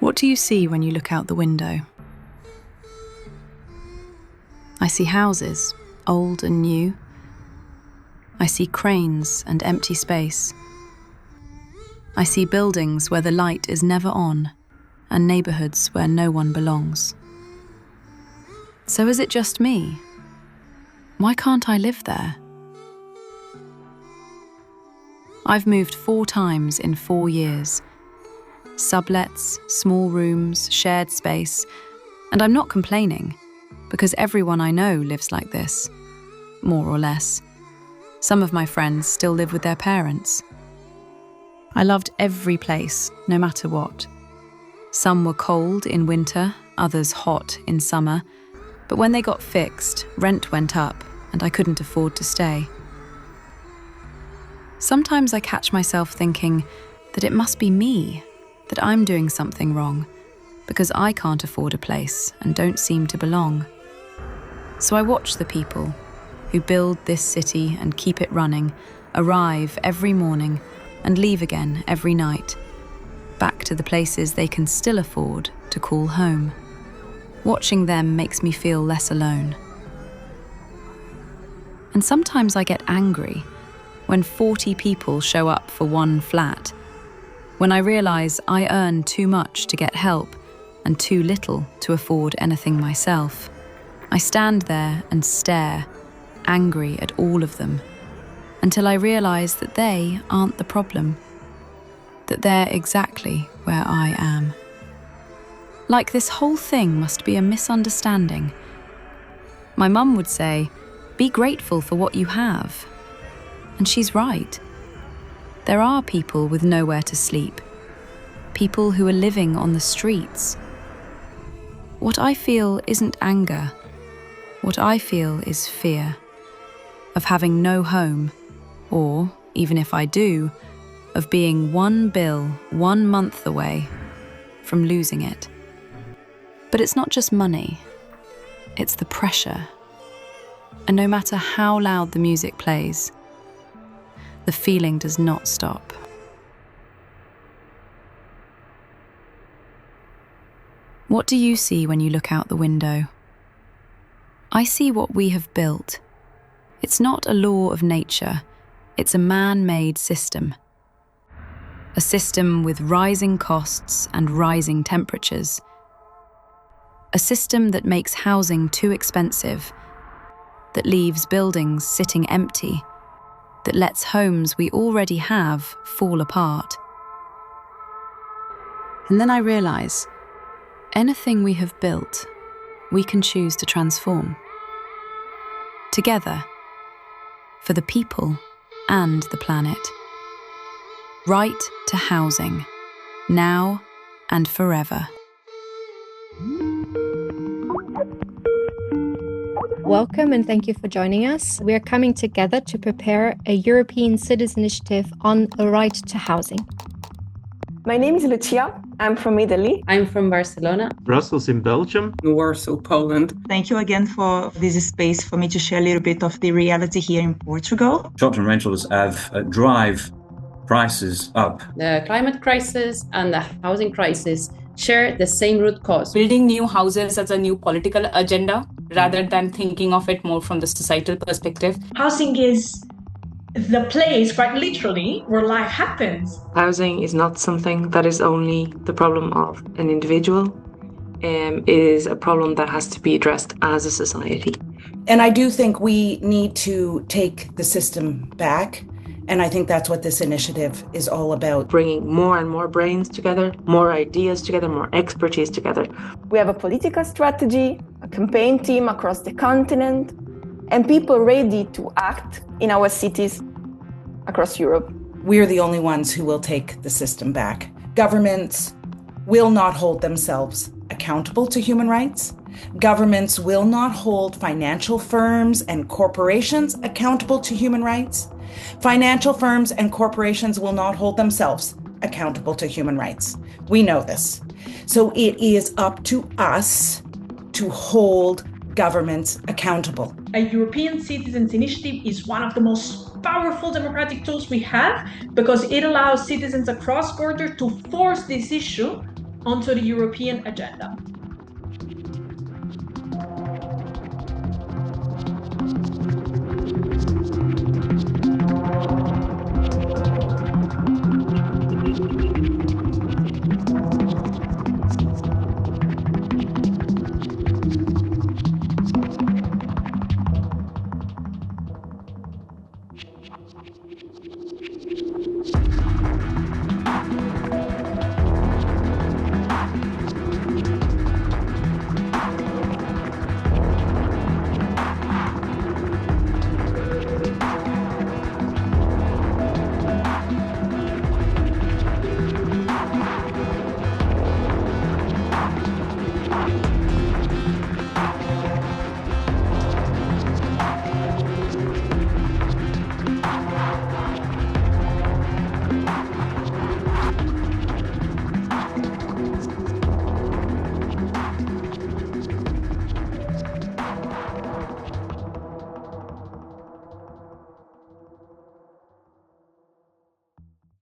What do you see when you look out the window? I see houses, old and new. I see cranes and empty space. I see buildings where the light is never on and neighbourhoods where no one belongs. So is it just me? Why can't I live there? I've moved 4 times in 4 years. Sublets, small rooms, shared space, and I'm not complaining, because everyone I know lives like this, more or less. Some of my friends still live with their parents. I loved every place, no matter what. Some were cold in winter, others hot in summer, but when they got fixed, rent went up and I couldn't afford to stay. Sometimes I catch myself thinking that it must be me, that I'm doing something wrong, because I can't afford a place and don't seem to belong. So I watch the people who build this city and keep it running, arrive every morning and leave again every night, back to the places they can still afford to call home. Watching them makes me feel less alone. And sometimes I get angry when 40 people show up for one flat, when I realise I earn too much to get help and too little to afford anything myself. I stand there and stare, angry at all of them, until I realise that they aren't the problem, that they're exactly where I am. Like this whole thing must be a misunderstanding. My mum would say, "Be grateful for what you have." And she's right. There are people with nowhere to sleep, people who are living on the streets. What I feel isn't anger. What I feel is fear of having no home, or, even if I do, of being one bill 1 month away from losing it. But it's not just money, it's the pressure. And no matter how loud the music plays, the feeling does not stop. What do you see when you look out the window? I see what we have built. It's not a law of nature, it's a man-made system. A system with rising costs and rising temperatures. A system that makes housing too expensive, that leaves buildings sitting empty, that lets homes we already have fall apart. And then I realise, anything we have built, we can choose to transform. Together, for the people and the planet. Right to housing, now and forever. Welcome and thank you for joining us. We are coming together to prepare a European citizen initiative on a right to housing. My name is Lucia. I'm from Italy. I'm from Barcelona. Brussels in Belgium. Warsaw, Poland. Thank you again for this space for me to share a little bit of the reality here in Portugal. Short-term rentals have drive prices up. The climate crisis and the housing crisis share the same root cause. Building new houses as a new political agenda rather than thinking of it more from the societal perspective. Housing is the place, quite literally, where life happens. Housing is not something that is only the problem of an individual. It is a problem that has to be addressed as a society. And I do think we need to take the system back. And I think that's what this initiative is all about. Bringing more and more brains together, more ideas together, more expertise together. We have a political strategy, a campaign team across the continent, and people ready to act in our cities across Europe. We're the only ones who will take the system back. Governments will not hold themselves accountable to human rights. Governments will not hold financial firms and corporations accountable to human rights. Financial firms and corporations will not hold themselves accountable to human rights. We know this. So it is up to us to hold governments accountable. A European Citizens Initiative is one of the most powerful democratic tools we have because it allows citizens across borders to force this issue onto the European agenda.